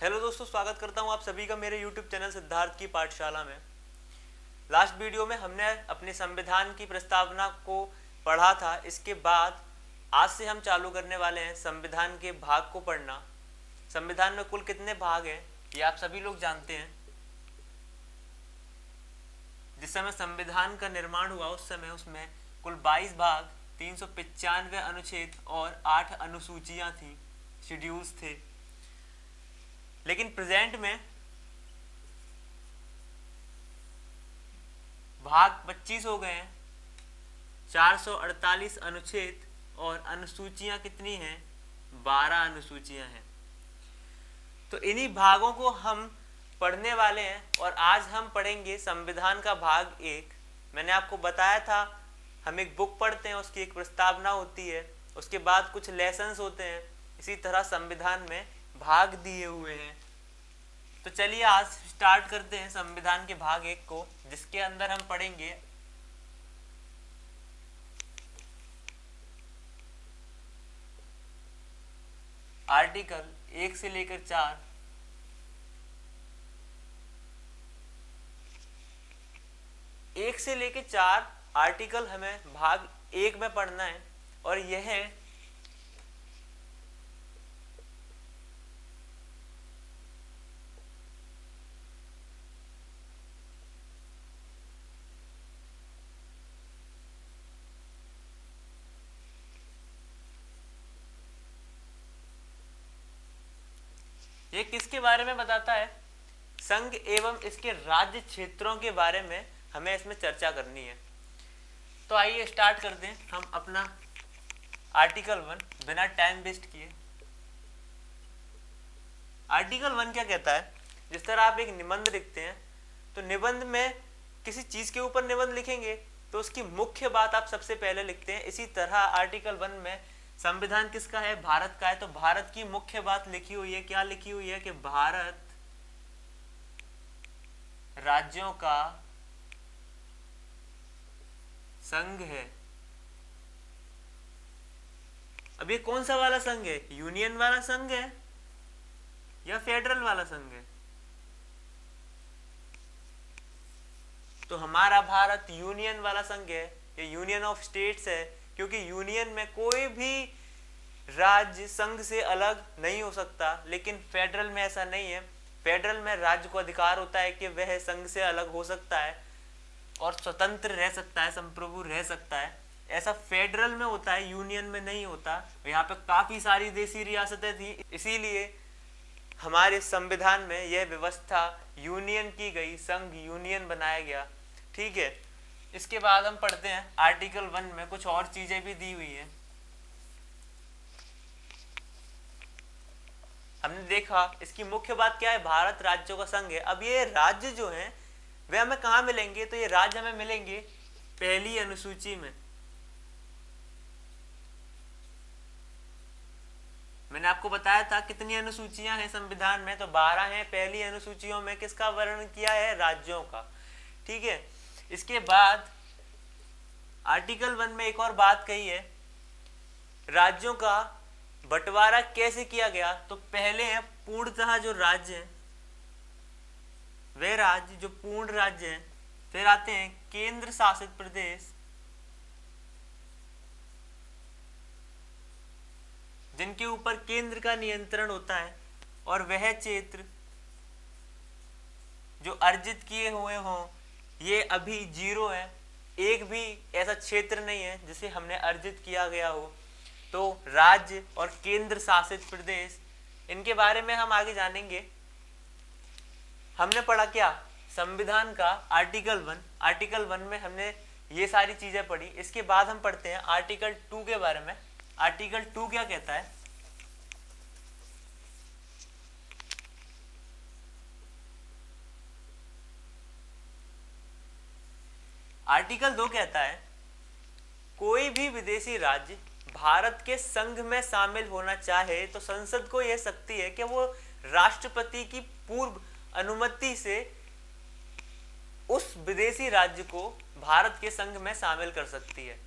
Hello दोस्तों, स्वागत करता हूं आप सभी का मेरे YouTube चैनल सिद्धार्थ की पाठशाला में। लास्ट वीडियो में हमने अपने संविधान की प्रस्तावना को पढ़ा था। इसके बाद आज से हम चालू करने वाले हैं संविधान के भाग को पढ़ना। संविधान में कुल कितने भाग हैं ये आप सभी लोग जानते हैं। जिस समय संविधान का निर्माण हुआ उस समय उसमें कुल 22 भाग, 395 अनुच्छेद और 8 अनुसूचियां थी, शेड्यूल्स थे। लेकिन प्रेजेंट में भाग 25 हो गए हैं, 448 अनुच्छेद और अनुसूचियां कितनी हैं? 12 अनुसूचियां हैं। तो इन्हीं भागों को हम पढ़ने वाले हैं और आज हम पढ़ेंगे संविधान का भाग 1। मैंने आपको बताया था हम एक बुक पढ़ते हैं, उसकी एक प्रस्तावना होती है, उसके बाद कुछ लेसन्स होते हैं। इसी तरह संविधान में भाग दिए हुए हैं। तो चलिए आज स्टार्ट करते हैं संविधान के भाग 1 को, जिसके अंदर हम पढ़ेंगे आर्टिकल 1 से लेकर 4, एक से लेकर 4 आर्टिकल हमें भाग 1 में पढ़ना है। और यह ये किसके बारे में बताता है? संघ एवं इसके राज्य क्षेत्रों के बारे में हमें इसमें चर्चा करनी है। तो आइए स्टार्ट करते हैं हम अपना आर्टिकल 1 बिना टाइम वेस्ट किए। आर्टिकल 1 क्या कहता है? जिस तरह आप एक निबंध लिखते हैं तो निबंध में किसी चीज के ऊपर निबंध लिखेंगे तो उसकी मुख्य बात आप सबसे पहले लिखते हैं। इसी तरह आर्टिकल 1 में संविधान किसका है? भारत का है। तो भारत की मुख्य बात लिखी हुई है। क्या लिखी हुई है? कि भारत राज्यों का संघ है। अब ये कौन सा वाला संघ है? यूनियन वाला संघ है या फेडरल वाला संघ है? तो हमारा भारत यूनियन वाला संघ है, ये यूनियन ऑफ स्टेट्स है, क्योंकि यूनियन में कोई भी राज्य संघ से अलग नहीं हो सकता। लेकिन फेडरल में ऐसा नहीं है। फेडरल में राज्य को अधिकार होता है कि वह संघ से अलग हो सकता है और स्वतंत्र रह सकता है, संप्रभु रह सकता है। ऐसा फेडरल में होता है, यूनियन में नहीं होता। यहाँ पे काफी सारी देशी रियासतें थी, इसीलिए हमारे संविधान में यह व्यवस्था यूनियन की गई, संघ यूनियन बनाया गया। ठीक है, इसके बाद हम पढ़ते हैं आर्टिकल 1 में कुछ और चीजें भी दी हुई हैं। हमने देखा इसकी मुख्य बात क्या है? भारत राज्यों का संघ है। अब ये राज्य जो हैं वे हमें कहाँ मिलेंगे? तो ये राज्य हमें मिलेंगे पहली अनुसूची में। मैंने आपको बताया था कितनी अनुसूचियां हैं संविधान में, तो 12 हैं। पहली अनुसूचियों में किसका वर्णन किया है? राज्यों का। ठीक है, इसके बाद आर्टिकल 1 में एक और बात कही है, राज्यों का बंटवारा कैसे किया गया? तो पहले है पूर्णतः जो राज्य हैं वे राज्य जो पूर्ण राज्य हैं, फिर आते हैं केंद्र शासित प्रदेश, जिनके ऊपर केंद्र का नियंत्रण होता है, और वह क्षेत्र जो अर्जित किए हुए हों, ये अभी 0 है। एक भी ऐसा क्षेत्र नहीं है जिसे हमने अर्जित किया गया हो। तो राज्य और केंद्र शासित प्रदेश, इनके बारे में हम आगे जानेंगे। हमने पढ़ा क्या? संविधान का आर्टिकल 1। आर्टिकल 1 में हमने ये सारी चीजें पढ़ी। इसके बाद हम पढ़ते हैं आर्टिकल 2 के बारे में। आर्टिकल 2 क्या कहता है? आर्टिकल 2 कहता है कोई भी विदेशी राज्य भारत के संघ में शामिल होना चाहे तो संसद को यह शक्ति है कि वो राष्ट्रपति की पूर्व अनुमति से उस विदेशी राज्य को भारत के संघ में शामिल कर सकती है।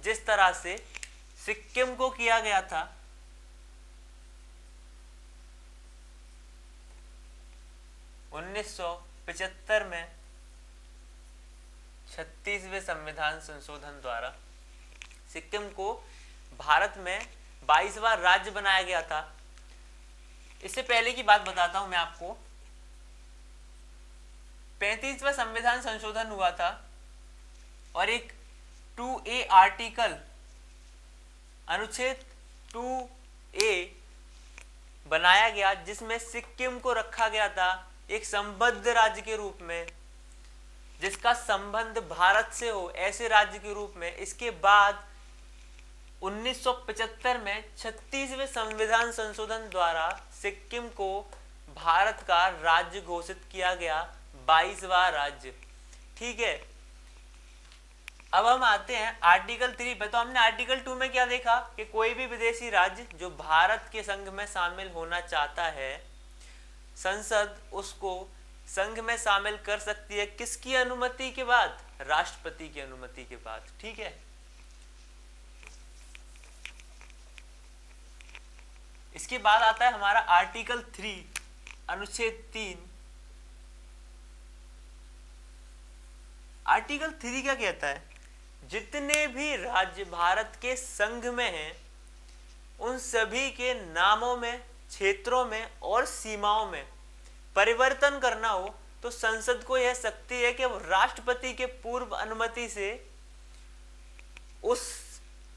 जिस तरह से सिक्किम को किया गया था, 1975 में 36वें संविधान संशोधन द्वारा सिक्किम को भारत में 22वां राज्य बनाया गया था। इससे पहले की बात बताता हूं मैं आपको। 35वां संविधान संशोधन हुआ था और एक 2A आर्टिकल अनुच्छेद 2A बनाया गया, जिसमें सिक्किम को रखा गया था एक संबद्ध राज्य के रूप में, जिसका संबंध भारत से हो, ऐसे राज्य के रूप में। इसके बाद 1975 में 36वें संविधान संशोधन द्वारा सिक्किम को भारत का राज्य घोषित किया गया, 22वां राज्य। ठीक है, अब हम आते हैं आर्टिकल 3 पे। तो हमने आर्टिकल 2 में क्या देखा कि कोई भी विदेशी राज्य जो भारत के संघ में शामिल होना चाहता है, संसद उसको संघ में शामिल कर सकती है। किसकी अनुमति के बाद? राष्ट्रपति की अनुमति के बाद। ठीक है, इसके बाद आता है हमारा आर्टिकल 3 अनुच्छेद 3। आर्टिकल 3 क्या कहता है? जितने भी राज्य भारत के संघ में हैं, उन सभी के नामों में, क्षेत्रों में और सीमाओं में परिवर्तन करना हो तो संसद को यह शक्ति है कि वो राष्ट्रपति के पूर्व अनुमति से उस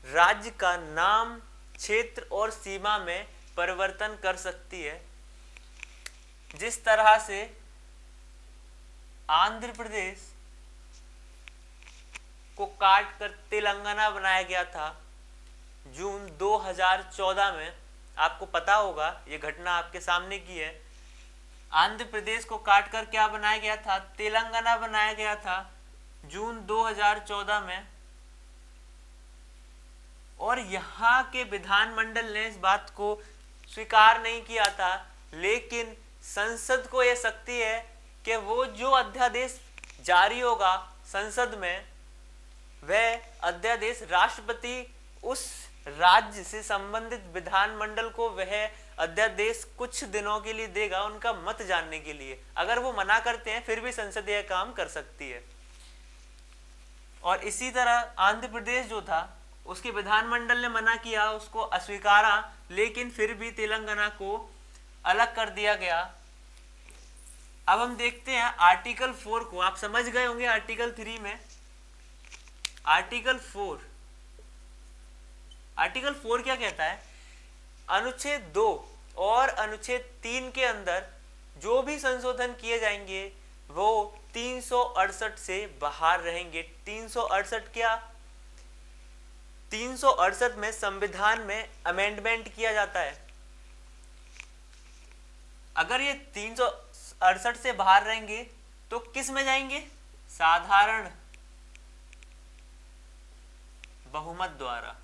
राज्य का नाम, क्षेत्र और सीमा में परिवर्तन कर सकती है। जिस तरह से आंध्र प्रदेश को काट कर तेलंगाना बनाया गया था जून 2014 में, आपको पता होगा, ये घटना आपके सामने की है। आंध्र प्रदेश को काट कर क्या बनाया गया था? तेलंगाना बनाया गया था जून 2014 में। और यहाँ के विधानमंडल ने इस बात को स्वीकार नहीं किया था, लेकिन संसद को यह शक्ति है कि वो जो अध्यादेश जारी होगा संसद में, वह अध्यादेश राष्ट्रपति उस राज्य से संबंधित विधानमंडल को वह अध्यादेश कुछ दिनों के लिए देगा, उनका मत जानने के लिए। अगर वो मना करते हैं फिर भी संसद यह काम कर सकती है। और इसी तरह आंध्र प्रदेश जो था, उसके विधानमंडल ने मना किया, उसको अस्वीकारा, लेकिन फिर भी तेलंगाना को अलग कर दिया गया। अब हम देखते हैं आर्टिकल 4 को। आप समझ गए होंगे आर्टिकल 3 में। आर्टिकल 4 क्या कहता है? अनुच्छेद 2 और अनुच्छेद 3 के अंदर जो भी संशोधन किए जाएंगे वो 368 से बाहर रहेंगे। 368 क्या? 368 में संविधान में अमेंडमेंट किया जाता है। अगर ये 368 से बाहर रहेंगे तो किस में जाएंगे? साधारण बहुमत द्वारा।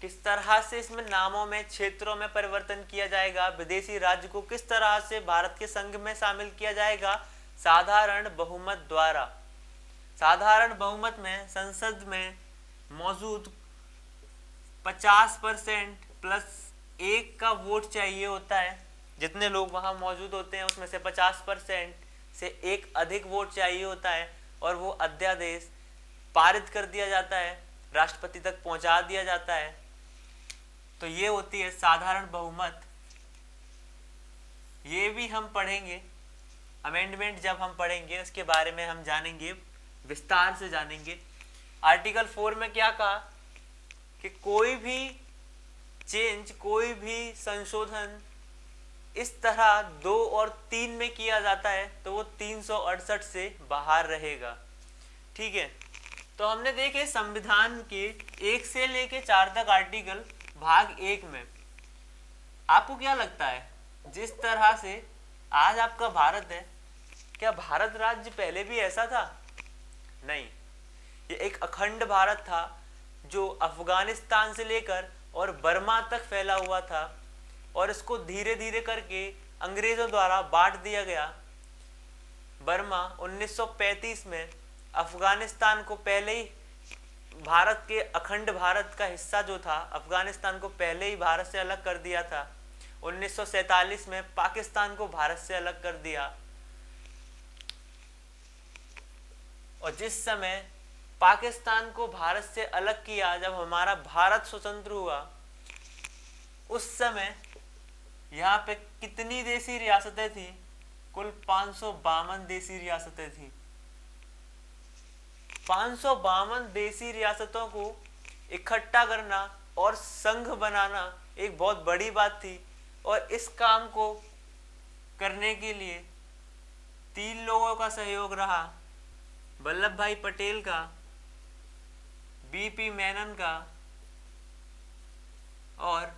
किस तरह से इसमें नामों में, क्षेत्रों में परिवर्तन किया जाएगा, विदेशी राज्य को किस तरह से भारत के संघ में शामिल किया जाएगा? साधारण बहुमत द्वारा। साधारण बहुमत में संसद में मौजूद 50% प्लस 1 का वोट चाहिए होता है। जितने लोग वहां मौजूद होते हैं उसमें से 50% से एक अधिक वोट चाहिए होता है, और वो अध्यादेश पारित कर दिया जाता है, राष्ट्रपति तक पहुंचा दिया जाता है। तो ये होती है साधारण बहुमत। ये भी हम पढ़ेंगे, अमेंडमेंट जब हम पढ़ेंगे उसके बारे में हम जानेंगे, विस्तार से जानेंगे। आर्टिकल 4 में क्या कहा कि कोई भी चेंज, कोई भी संशोधन इस तरह 2 और 3 में किया जाता है तो वो 368 से बाहर रहेगा। ठीक है, तो हमने देखे संविधान के 1 से लेके 4 तक आर्टिकल भाग 1 में। आपको क्या लगता है, जिस तरह से आज आपका भारत है, क्या भारत राज्य पहले भी ऐसा था? नहीं, ये एक अखंड भारत था जो अफगानिस्तान से लेकर और बर्मा तक फैला हुआ था, और इसको धीरे धीरे करके अंग्रेजों द्वारा बांट दिया गया। बर्मा 1935 में अफगानिस्तान को पहले ही भारत के अखंड भारत का हिस्सा जो था, अफगानिस्तान को पहले ही भारत से अलग कर दिया था। 1947 में पाकिस्तान को भारत से अलग कर दिया। और जिस समय पाकिस्तान को भारत से अलग किया, जब हमारा भारत स्वतंत्र हुआ, उस समय यहाँ पे कितनी देशी रियासतें थी? कुल 552 देशी रियासतें थी। 552 देशी रियासतों को इकट्ठा करना और संघ बनाना एक बहुत बड़ी बात थी। और इस काम को करने के लिए 3 लोगों का सहयोग रहा, वल्लभ भाई पटेल का, बीपी मेनन का और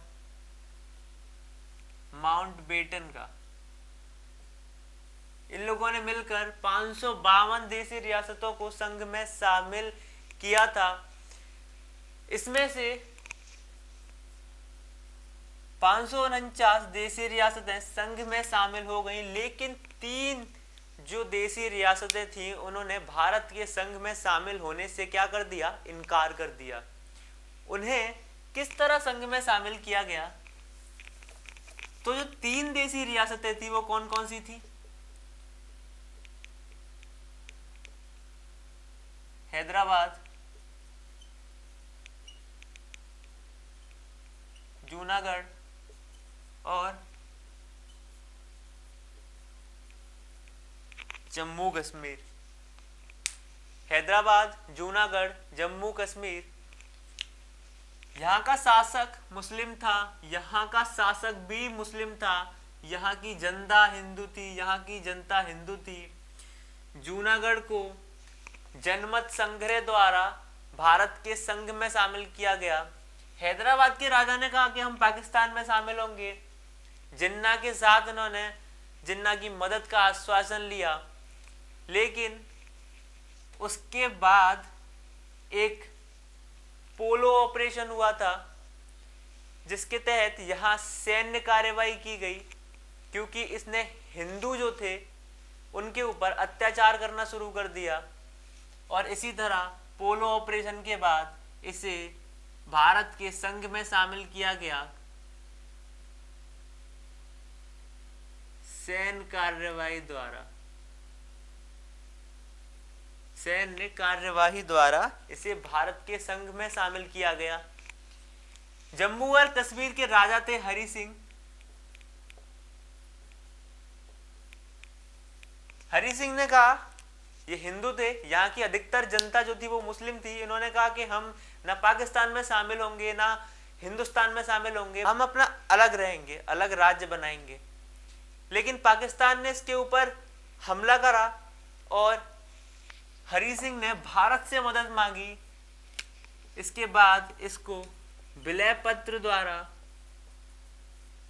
माउंटबेटन का। इन लोगों ने मिलकर 552 देशी रियासतों को संघ में शामिल किया था। इसमें से 549 देशी रियासतें संघ में शामिल हो गई, लेकिन 3 जो देशी रियासतें थीं उन्होंने भारत के संघ में शामिल होने से क्या कर दिया? इनकार कर दिया। उन्हें किस तरह संघ में शामिल किया गया? तो जो 3 देशी रियासतें थी वो कौन कौन सी थी? हैदराबाद, जूनागढ़ और जम्मू कश्मीर। हैदराबाद, जूनागढ़, जम्मू कश्मीर। यहाँ का शासक मुस्लिम था, यहाँ का शासक भी मुस्लिम था, यहाँ की जनता हिंदू थी, यहाँ की जनता हिंदू थी। जूनागढ़ को जनमत संग्रह द्वारा भारत के संघ में शामिल किया गया। हैदराबाद के राजा ने कहा कि हम पाकिस्तान में शामिल होंगे। जिन्ना के साथ उन्होंने जिन्ना की मदद का आश्वासन लिया, लेकिन उसके बाद एक पोलो ऑपरेशन हुआ था, जिसके तहत यहाँ सैन्य कार्रवाई की गई, क्योंकि इसने हिंदू जो थे उनके ऊपर अत्याचार करना शुरू कर दिया। और इसी तरह पोलो ऑपरेशन के बाद इसे भारत के संघ में शामिल किया गया सैन्य कार्यवाही द्वारा इसे भारत के संघ में शामिल किया गया। जम्मू और कश्मीर के राजा थे हरि सिंह। हरि सिंह ने कहा, ये हिंदू थे, यहाँ की अधिकतर जनता जो थी वो मुस्लिम थी। इन्होंने कहा कि हम ना पाकिस्तान में शामिल होंगे ना हिंदुस्तान में शामिल होंगे, हम अपना अलग रहेंगे, अलग राज्य बनाएंगे। लेकिन पाकिस्तान ने इसके ऊपर हमला करा और हरि सिंह ने भारत से मदद मांगी। इसके बाद इसको विलय पत्र द्वारा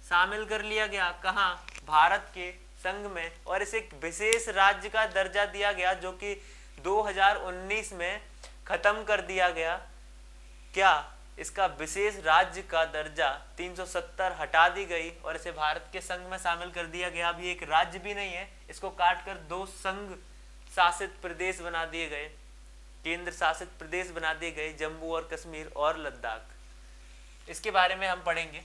शामिल कर लिया गया। कहाँ? भारत के संघ में। और इसे एक विशेष राज्य का दर्जा दिया गया, जो कि 2019 में खत्म कर दिया गया। क्या? इसका विशेष राज्य का दर्जा 370 हटा दी गई और इसे भारत के संघ में शामिल कर दिया गया। अब ये एक राज्य भी नहीं है, इसको काटकर 2 संघ शासित प्रदेश बना दिए गए, केंद्र शासित प्रदेश बना दिए गए, जम्मू और कश्मीर और लद्दाख। इसके बारे में हम पढ़ेंगे।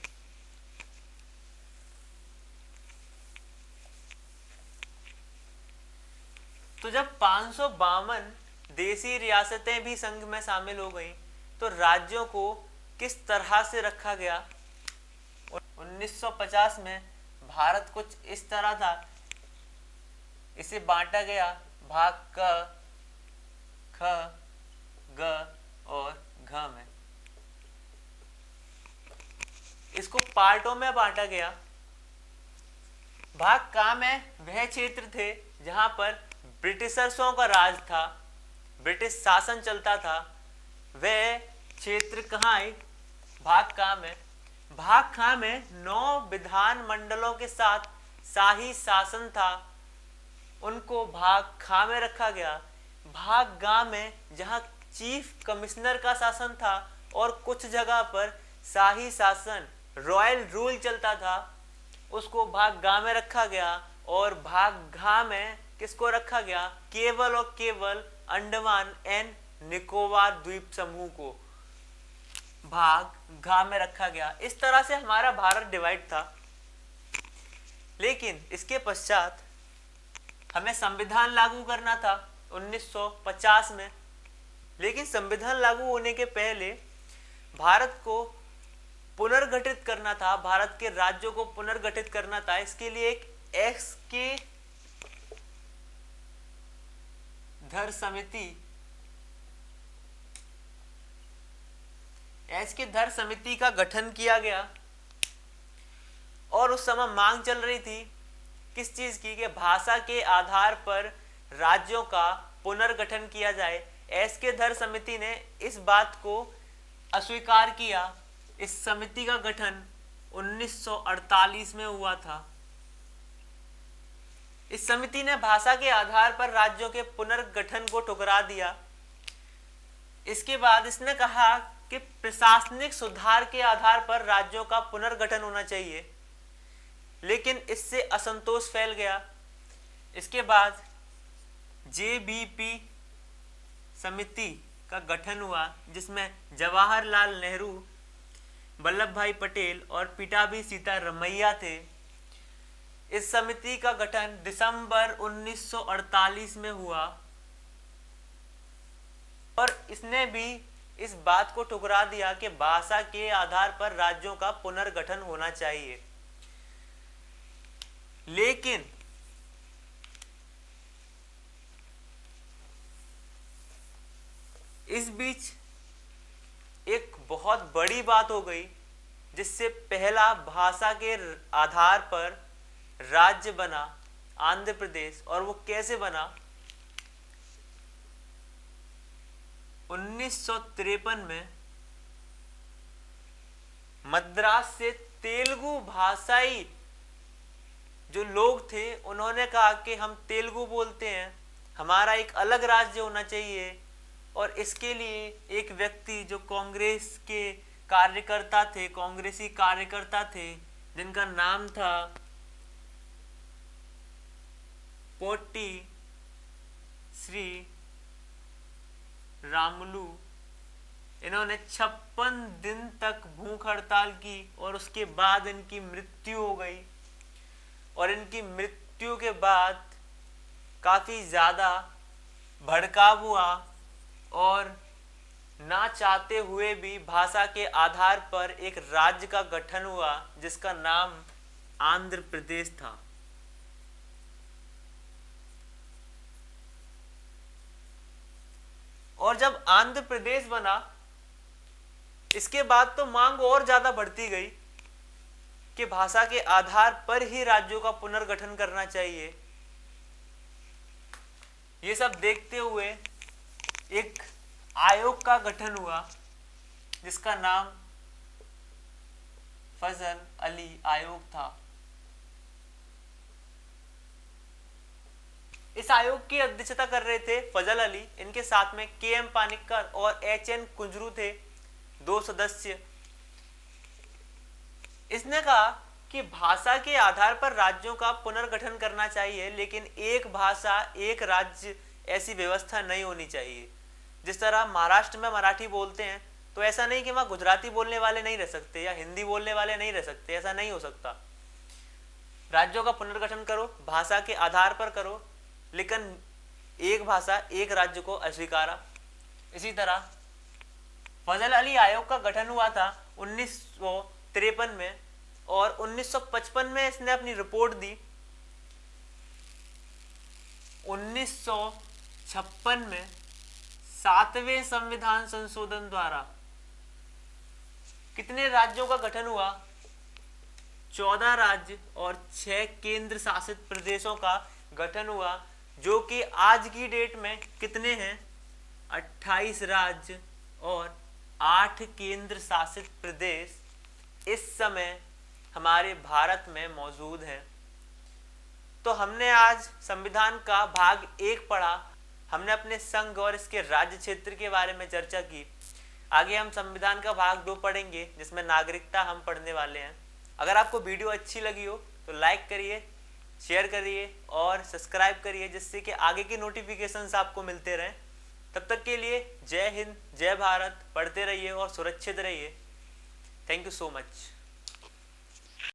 तो जब 552 देशी रियासतें भी संघ में शामिल हो गई, तो राज्यों को किस तरह से रखा गया? 1950 में भारत कुछ इस तरह था। इसे बांटा गया भाग क, ख, ग और घ में। इसको पार्टों में बांटा गया। भाग का में वह क्षेत्र थे जहां पर ब्रिटिशर्सों का राज था, ब्रिटिश शासन चलता था। वह क्षेत्र कहाँ है? भाग का में। भाग खा में 9 विधान मंडलों के साथ शाही शासन था, उनको भाग खा में रखा गया। भाग गा में जहां चीफ कमिश्नर का शासन था और कुछ जगह पर शाही शासन रॉयल रूल चलता था, उसको भाग गा में रखा गया। और भाग घा में किसको रखा गया? केवल और केवल अंडमान एंड निकोबार द्वीप समूह को भाग घ में रखा गया। इस तरह से हमारा भारत डिवाइड था। लेकिन इसके पश्चात हमें संविधान लागू करना था 1950 में। लेकिन संविधान लागू होने के पहले भारत को पुनर्गठित करना था, भारत के राज्यों को पुनर्गठित करना था। इसके लिए एक एक्स के धर समिति का गठन किया गया। और उस समय मांग चल रही थी किस चीज की, कि भाषा के आधार पर राज्यों का पुनर्गठन किया जाए। एस के धर समिति ने इस बात को अस्वीकार किया। इस समिति का गठन 1948 में हुआ था। इस समिति ने भाषा के आधार पर राज्यों के पुनर्गठन को ठुकरा दिया। इसके बाद इसने कहा कि प्रशासनिक सुधार के आधार पर राज्यों का पुनर्गठन होना चाहिए। लेकिन इससे असंतोष फैल गया। इसके बाद जेबीपी समिति का गठन हुआ, जिसमें जवाहरलाल नेहरू, वल्लभ भाई पटेल और पिटाभी सीतारमैया थे। इस समिति का गठन दिसंबर 1948 में हुआ और इसने भी इस बात को ठुकरा दिया कि भाषा के आधार पर राज्यों का पुनर्गठन होना चाहिए। लेकिन इस बीच एक बहुत बड़ी बात हो गई, जिससे पहला भाषा के आधार पर राज्य बना आंध्र प्रदेश। और वो कैसे बना? 1953 में मद्रास से तेलुगु भाषाई जो लोग थे, उन्होंने कहा कि हम तेलुगु बोलते हैं, हमारा एक अलग राज्य होना चाहिए। और इसके लिए एक व्यक्ति जो कांग्रेस के कार्यकर्ता थे, कांग्रेसी कार्यकर्ता थे, जिनका नाम था पोट्टी श्री रामुलु, इन्होंने 56 दिन तक भूख हड़ताल की और उसके बाद इनकी मृत्यु हो गई। और इनकी मृत्यु के बाद काफ़ी ज़्यादा भड़काव हुआ और ना चाहते हुए भी भाषा के आधार पर एक राज्य का गठन हुआ, जिसका नाम आंध्र प्रदेश था। और जब आंध्र प्रदेश बना, इसके बाद तो मांग और ज़्यादा बढ़ती गई कि भाषा के आधार पर ही राज्यों का पुनर्गठन करना चाहिए। ये सब देखते हुए एक आयोग का गठन हुआ, जिसका नाम फजल अली आयोग था। इस आयोग की अध्यक्षता कर रहे थे फजल अली। इनके साथ में के.एम. पानिक्कर और एच.एन. कुंजरू थे, 2 सदस्य। इसने कहा कि भाषा के आधार पर राज्यों का पुनर्गठन करना चाहिए, लेकिन एक भाषा एक राज्य ऐसी व्यवस्था नहीं होनी चाहिए। जिस तरह महाराष्ट्र में मराठी बोलते हैं, तो ऐसा नहीं कि वहाँ गुजराती बोलने वाले नहीं रह सकते या हिंदी बोलने वाले नहीं रह सकते, ऐसा नहीं हो सकता। राज्यों का पुनर्गठन करो, भाषा के आधार पर करो, लेकिन एक भाषा एक राज्य को अस्वीकारा। इसी तरह फजल अली आयोग का गठन हुआ था 1953 में और 1955 में इसने अपनी रिपोर्ट दी। 1956 में 7वें संविधान संशोधन द्वारा कितने राज्यों का गठन हुआ? 14 राज्य और 6 केंद्र शासित प्रदेशों का गठन हुआ, जो कि आज की डेट में कितने हैं? 28 राज्य और 8 केंद्र शासित प्रदेश इस समय हमारे भारत में मौजूद हैं। तो हमने आज संविधान का भाग 1 पढ़ा। हमने अपने संघ और इसके राज्य क्षेत्र के बारे में चर्चा की। आगे हम संविधान का भाग 2 पढ़ेंगे, जिसमें नागरिकता हम पढ़ने वाले हैं। अगर आपको वीडियो अच्छी लगी हो तो लाइक करिए, शेयर करिए और सब्सक्राइब करिए, जिससे कि आगे की नोटिफिकेशंस आपको मिलते रहें। तब तक के लिए जय हिंद, जय भारत, पढ़ते रहिए और सुरक्षित रहिए। Thank you so much.